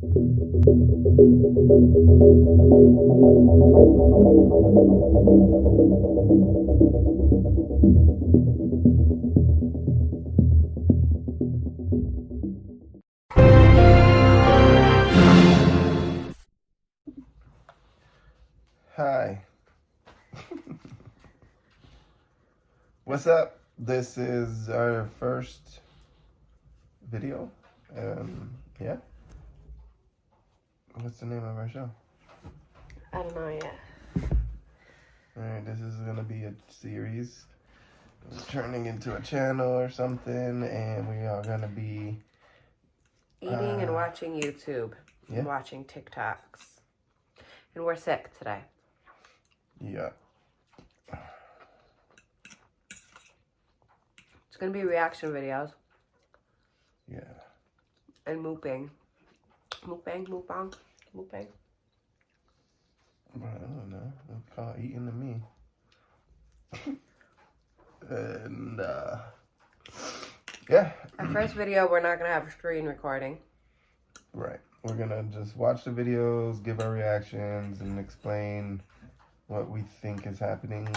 Hi. What's up? This is our first video. Yeah. What's the name of our show? I don't know yet. Alright, this is gonna be a series. It's turning into a channel or something, and we are gonna be Eating and watching YouTube. Yeah. And watching TikToks. And we're sick today. Yeah. It's gonna be reaction videos. Yeah. And mukbang. Mukbang? Mukbang? Mukbang? Well, I don't know. It's called eating to me. And yeah. Our first video, we're not gonna have a screen recording. Right. We're gonna just watch the videos, give our reactions, and explain what we think is happening.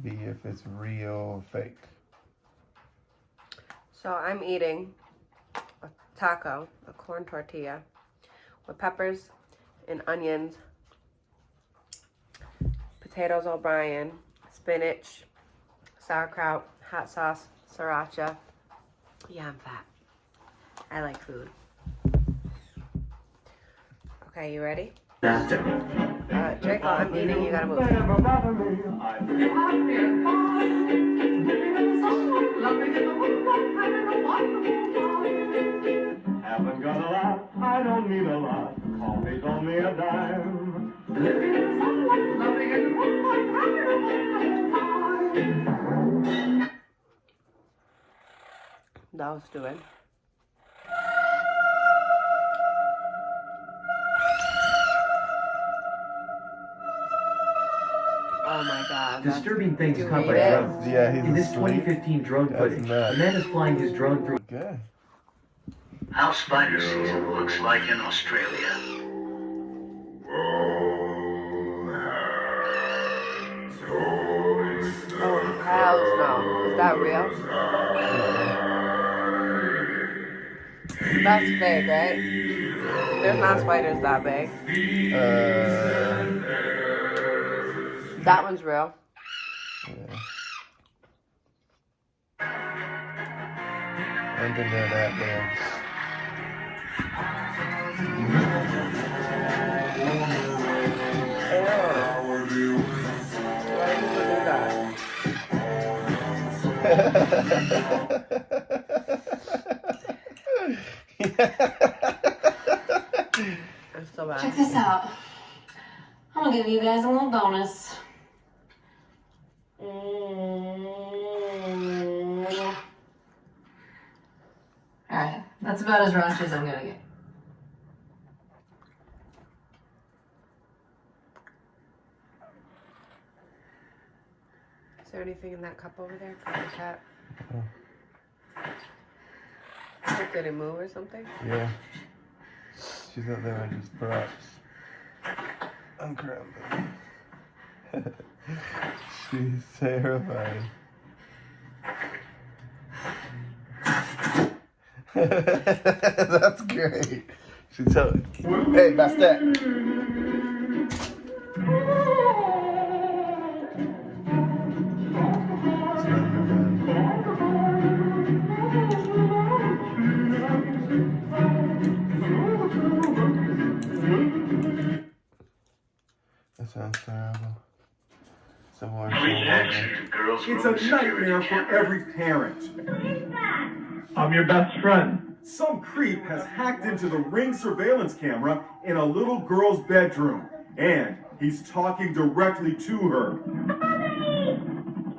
Be if it's real or fake. So I'm eating a taco, a corn tortilla, with peppers and onions, potatoes O'Brien, spinach, sauerkraut, hot sauce, sriracha. Yeah, I'm fat. I like food. Okay, you ready? Draco, I'm eating. You gotta move. Haven't got a lot, I don't need a lot. Coffee's only a dime. That was doing. Oh my God. Disturbing things You caught by read it? drones. Yeah, he's In this asleep. 2015 drone That's footage, nuts. a man is flying his drone through. Okay. How spider season looks like in Australia. Oh, hells no. Is that real? That's big, right? There's not spiders that big. That one's real. Yeah. I don't think they're that big. Ew. Why did you do that? I'm so bad. Check this out. I'm gonna give you guys a little bonus. Alright, that's about as raunchy as I'm gonna get. Is there anything in that cup over there? For the cat? Oh. Did it move or something? Yeah. She's up there like just props. I'm cramping. She's terrified. That's great. She tell hey, Bastet. That sounds terrible. Someone It's a nightmare for every parent. I'm your best friend. Some creep has hacked into the Ring surveillance camera in a little girl's bedroom, and he's talking directly to her.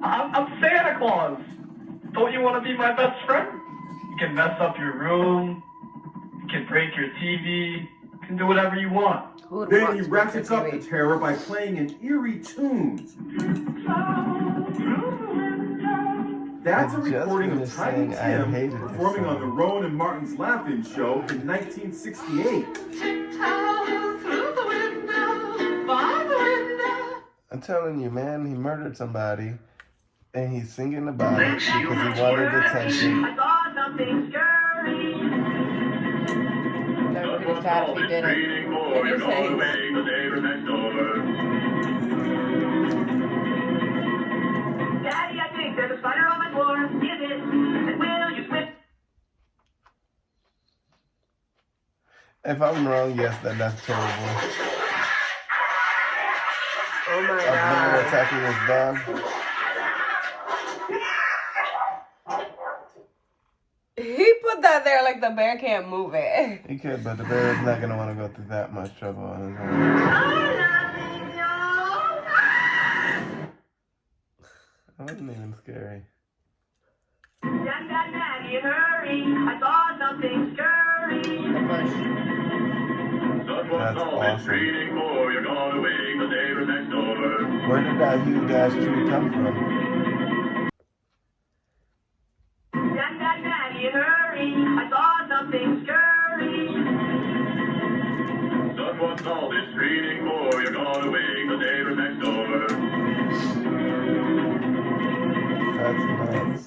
I'm Santa Claus. Don't you want to be my best friend? You can mess up your room. You can break your TV. You can do whatever you want. Then he ratchets up the terror by playing an eerie tune. That's a I just recording of finished Tiny saying I Tim hated this performing on song. the Rowan and Martin's Laugh-In Show in 1968. I'm telling you, man, he murdered somebody, and he's singing about it Thanks, because humans he wanted were attention. I saw something scurry. That would be pretty sad if he didn't. If you're saying that. Daddy, I think there's a spider on my floor. Is it? And will you swim? If I'm wrong, yes, that's terrible. Oh my A bear god. attacking his dog. He put that there like the bear can't move it. He could, but the bear is not gonna want to go through that much trouble on his own. That wasn't even scary. Daddy, daddy, daddy, hurry. I saw something scurry. The bush. That's awesome. Where did that huge ass tree come from? Daddy, daddy, daddy, hurry. I saw something scurry. Someone called it screaming for you're gonna wake the neighbor next door. That's nuts.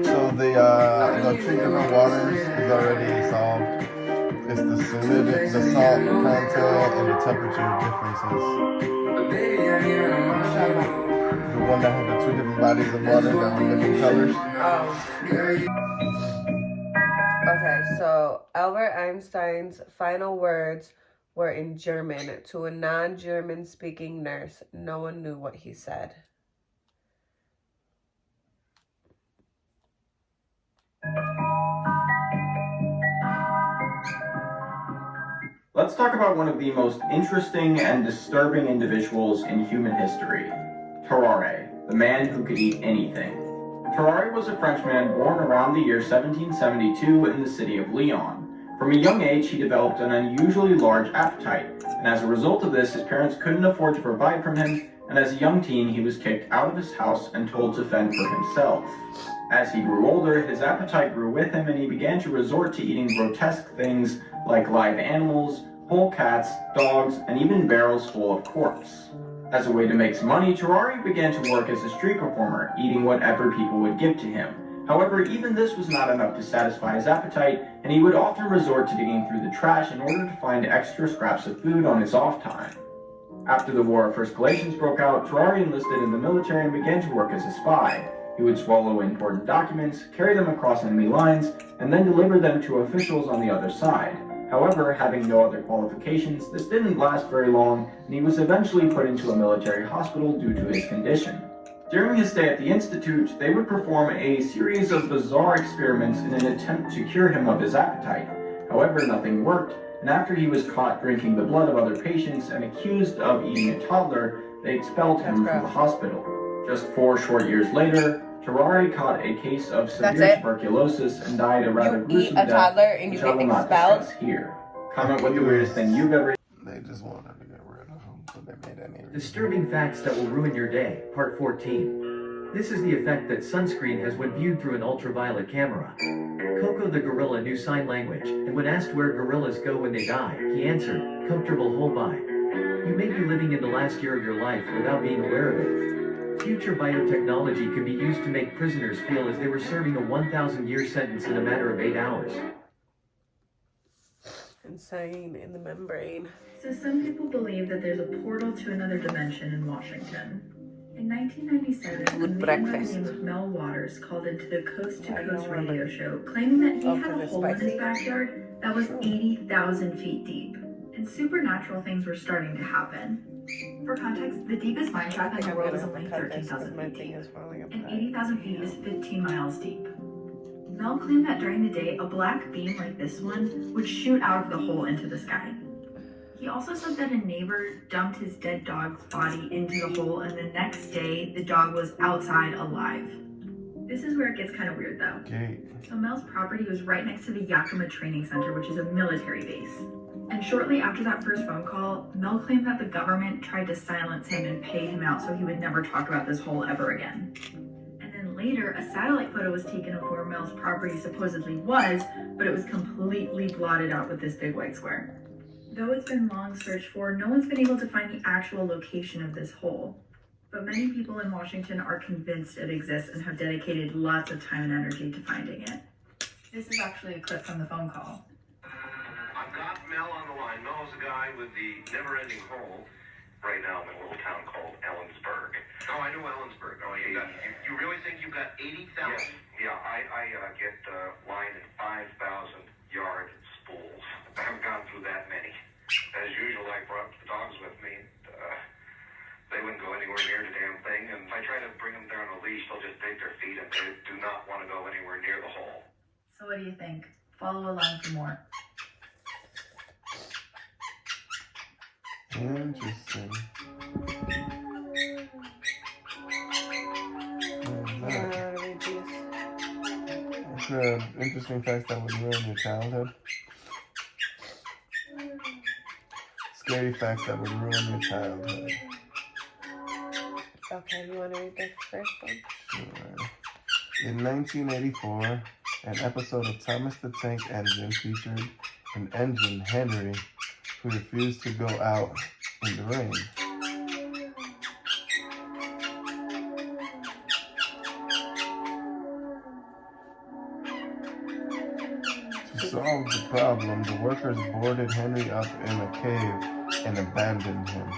So the 2 different waters is already solved. It's the salinity, the salt content, and the temperature differences. The one that had the 2 different bodies of water that were different colors. Okay, so Albert Einstein's final words were in German to a non-German speaking nurse. No one knew what he said. Let's talk about one of the most interesting and disturbing individuals in human history, Terrare, the man who could eat anything. Terrare was a Frenchman born around the year 1772 in the city of Lyon. From a young age, he developed an unusually large appetite, and as a result of this, his parents couldn't afford to provide for him, and as a young teen, he was kicked out of his house and told to fend for himself. As he grew older, his appetite grew with him, and he began to resort to eating grotesque things like live animals, whole cats, dogs, and even barrels full of corpse. As a way to make some money, Terrare began to work as a street performer, eating whatever people would give to him. However, even this was not enough to satisfy his appetite, and he would often resort to digging through the trash in order to find extra scraps of food on his off time. After the War of First Galatians broke out, Terrare enlisted in the military and began to work as a spy. He would swallow important documents, carry them across enemy lines, and then deliver them to officials on the other side. However, having no other qualifications, this didn't last very long, and he was eventually put into a military hospital due to his condition. During his stay at the Institute, they would perform a series of bizarre experiments in an attempt to cure him of his appetite. However, nothing worked, and after he was caught drinking the blood of other patients and accused of eating a toddler, they expelled him from the hospital. Just 4 short years later, Terrare caught a case of severe tuberculosis and died a rather gruesome death, toddler and which you I get will not expelled? discuss here. Comment what the weirdest thing you've ever... They just wanted to get rid of him, so they made any reason. Disturbing facts that will ruin your day, part 14. This is the effect that sunscreen has when viewed through an ultraviolet camera. Coco the gorilla knew sign language, and when asked where gorillas go when they die, he answered, comfortable hole by. You may be living in the last year of your life without being aware of it. Future biotechnology could be used to make prisoners feel as they were serving a 1,000-year sentence in a matter of 8 hours. Insane in the membrane. So some people believe that there's a portal to another dimension in Washington. In 1997, a man by the name of Mel Waters called into the Coast to Coast radio show claiming that he had a hole in his backyard that was 80,000 feet deep. And supernatural things were starting to happen. For context, the deepest mine shaft in the world is only 13,000 feet deep, and 80,000 feet is 15 miles deep. Mel claimed that during the day, a black beam like this one would shoot out of the hole into the sky. He also said that a neighbor dumped his dead dog's body into the hole, and the next day, the dog was outside alive. This is where it gets kind of weird though. Gate. So Mel's property was right next to the Yakima Training Center, which is a military base. And shortly after that first phone call, Mel claimed that the government tried to silence him and pay him out so he would never talk about this hole ever again. And then later, a satellite photo was taken of where Mel's property supposedly was, but it was completely blotted out with this big white square. Though it's been long searched for, no one's been able to find the actual location of this hole. But many people in Washington are convinced it exists and have dedicated lots of time and energy to finding it. This is actually a clip from the phone call. I've got Mel on the line. Mel is the guy with the never-ending hole. Right now, I'm in a little town called Ellensburg. Oh, I know Ellensburg. Oh, you really think you've got 80,000? Yeah, I get lined in 5,000-yard spools. I haven't gone through that many. As usual, I brought the dogs with me. They wouldn't go anywhere near the damn thing, and if I try to bring them there on a leash, they'll just dig their feet, and they do not want to go anywhere near the hole. So what do you think? Follow along for more. Interesting. That's interesting facts that would ruin your childhood. Scary facts that would ruin your childhood. Okay, you want to read the first one? Sure. In 1984, an episode of Thomas the Tank Engine featured an engine, Henry, who refused to go out in the rain. To solve the problem, the workers boarded Henry up in a cave and abandoned him.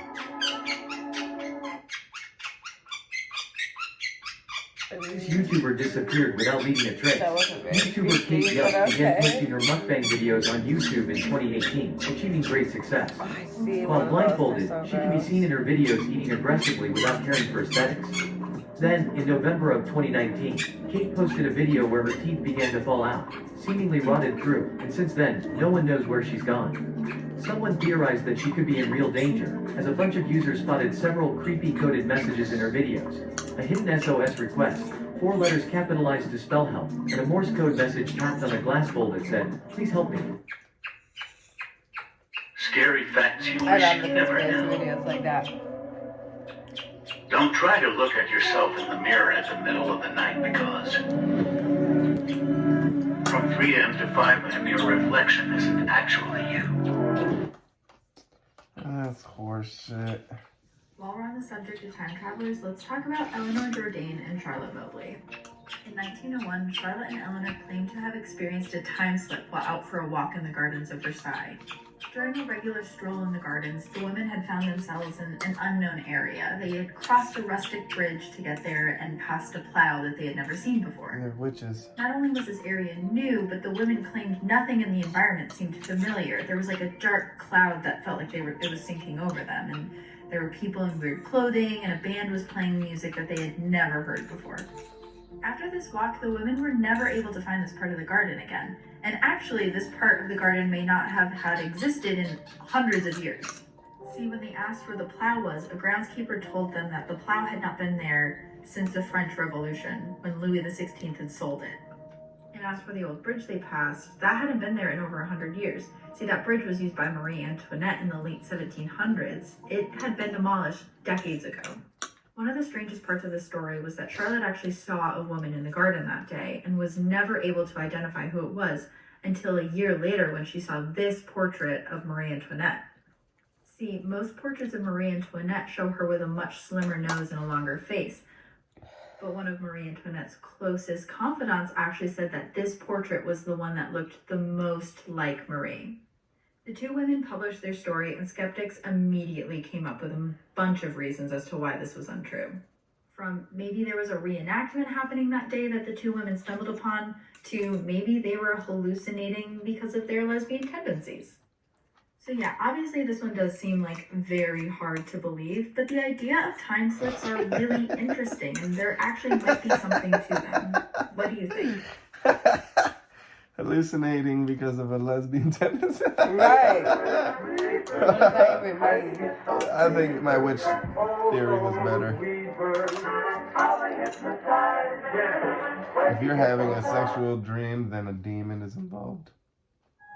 This YouTuber disappeared without leaving a trace. That wasn't very YouTuber creepy, Kate Young but began okay. posting her mukbang videos on YouTube in 2018, achieving great success. I see. While one of those, blindfolded, they're so she can be gross. seen in her videos eating aggressively without caring for aesthetics. Then, in November of 2019, Kate posted a video where her teeth began to fall out, seemingly rotted through, and since then, no one knows where she's gone. Someone theorized that she could be in real danger, as a bunch of users spotted several creepy coded messages in her videos. A hidden SOS request, 4 letters capitalized to spell help, and a Morse code message tapped on a glass bowl that said, "Please help me." Scary facts you I wish love you the never conspiracy knew. videos like that. Don't try to look at yourself in the mirror at the middle of the night because from 3 a.m. to 5 a.m. your reflection isn't actually you. That's horseshit. While we're on the subject of time travelers, let's talk about Eleanor Jourdain and Charlotte Mobley. In 1901, Charlotte and Eleanor claimed to have experienced a time slip while out for a walk in the gardens of Versailles. During a regular stroll in the gardens, the women had found themselves in an unknown area. They had crossed a rustic bridge to get there and passed a plow that they had never seen before. They're witches. Not only was this area new, but the women claimed nothing in the environment seemed familiar. There was like a dark cloud that felt like it was sinking over them, and there were people in weird clothing, and a band was playing music that they had never heard before. After this walk, the women were never able to find this part of the garden again. And actually, this part of the garden may not have had existed in hundreds of years. See, when they asked where the plow was, a groundskeeper told them that the plow had not been there since the French Revolution, when Louis XVI had sold it. And as for the old bridge they passed, that hadn't been there in over 100 years. See, that bridge was used by Marie Antoinette in the late 1700s. It had been demolished decades ago. One of the strangest parts of this story was that Charlotte actually saw a woman in the garden that day and was never able to identify who it was until a year later when she saw this portrait of Marie Antoinette. See, most portraits of Marie Antoinette show her with a much slimmer nose and a longer face. But one of Marie Antoinette's closest confidants actually said that this portrait was the one that looked the most like Marie. The two women published their story, and skeptics immediately came up with a bunch of reasons as to why this was untrue. From maybe there was a reenactment happening that day that the two women stumbled upon, to maybe they were hallucinating because of their lesbian tendencies. So yeah, obviously this one does seem like very hard to believe, but the idea of time slips are really interesting, and there actually might be something to them. What do you think? Hallucinating because of a lesbian tendency. Right. What does that even mean? I think my witch theory was better. If you're having a sexual dream, then a demon is involved.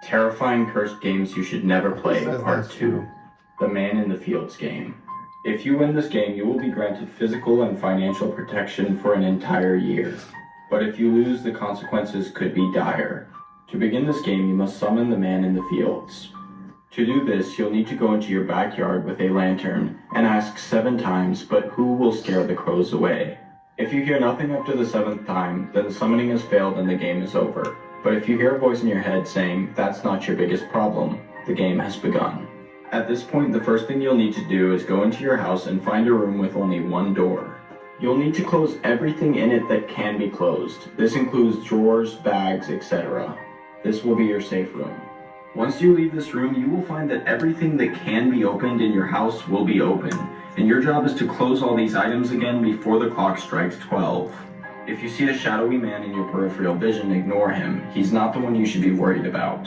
Terrifying cursed games you should never play, Says part that's 2. true. The Man in the Fields game. If you win this game, you will be granted physical and financial protection for an entire year. But if you lose, the consequences could be dire. To begin this game, you must summon the Man in the Fields. To do this, you'll need to go into your backyard with a lantern and ask 7 times, but who will scare the crows away? If you hear nothing up to the 7th time, then the summoning has failed and the game is over. But if you hear a voice in your head saying, that's not your biggest problem, the game has begun. At this point, the first thing you'll need to do is go into your house and find a room with only one door. You'll need to close everything in it that can be closed. This includes drawers, bags, etc. This will be your safe room. Once you leave this room, you will find that everything that can be opened in your house will be open, and your job is to close all these items again before the clock strikes 12. If you see a shadowy man in your peripheral vision, ignore him. He's not the one you should be worried about.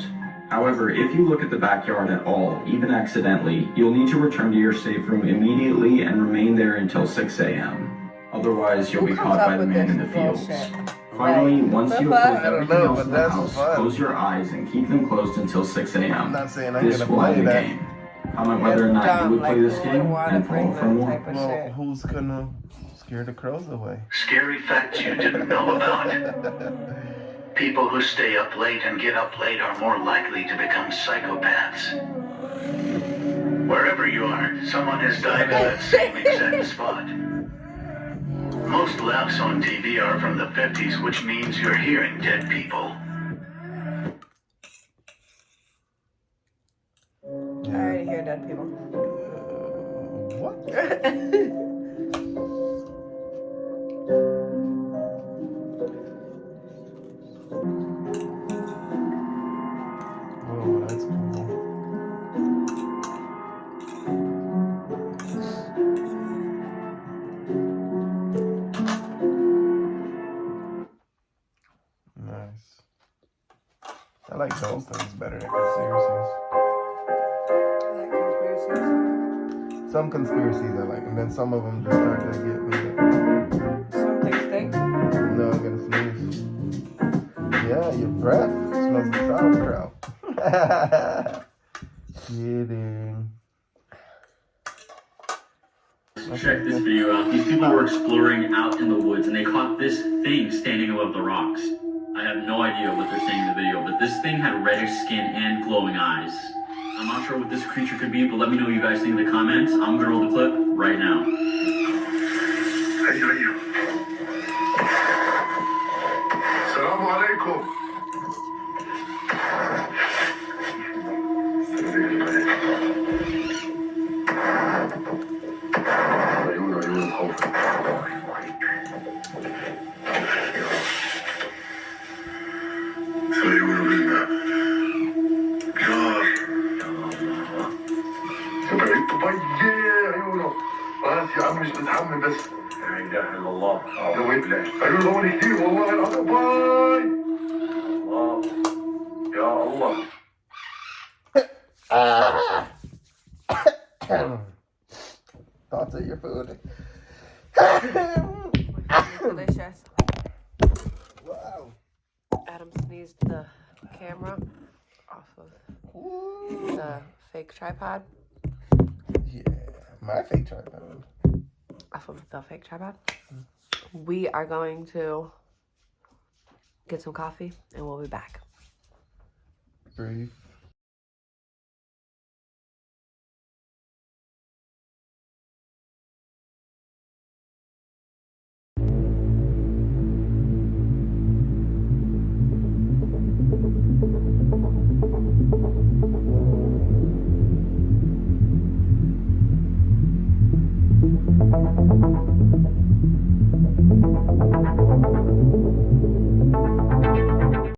However, if you look at the backyard at all, even accidentally, you'll need to return to your safe room immediately and remain there until 6 a.m. Otherwise, you'll be caught by the man in the fields. Finally, once you have closed everything else in the house, close your eyes and keep them closed until 6 a.m. I'm not saying I'm This gonna will end play the that. game. Comment whether or not you would play this game and follow for more. Well, who's gonna scare the crows away? Scary facts you didn't know about. People who stay up late and get up late are more likely to become psychopaths. Wherever you are, someone has died at that same exact spot. Most laughs on TV are from the 50s, which means you're hearing dead people. I already hear dead people. What? Oh, that's cool. Nice. I like those things better than conspiracies. I like conspiracies. Some conspiracies I like, and then some of them just start to get me. Some things stink. No, I gotta sneeze. Yeah, your breath smells of sauerkraut. Kidding. Check this video out. These people were exploring out in the woods and they caught this thing standing above the rocks. I have no idea what they're saying in the video, but this thing had reddish skin and glowing eyes. I'm not sure what this creature could be, but let me know what you guys think in the comments. I'm gonna roll the clip right now. Assalamu alaikum. يا عم مش بتحمل بس لا اله الا الله لو ابلع ايوه ضمني كتير والله العظيم باي الله يا الله Thoughts of your food. Delicious. Wow. Adam sneezed the camera off of the fake tripod. Yeah, my fake tripod. Off of the fake tripod. We are going to get some coffee and we'll be back. Brief.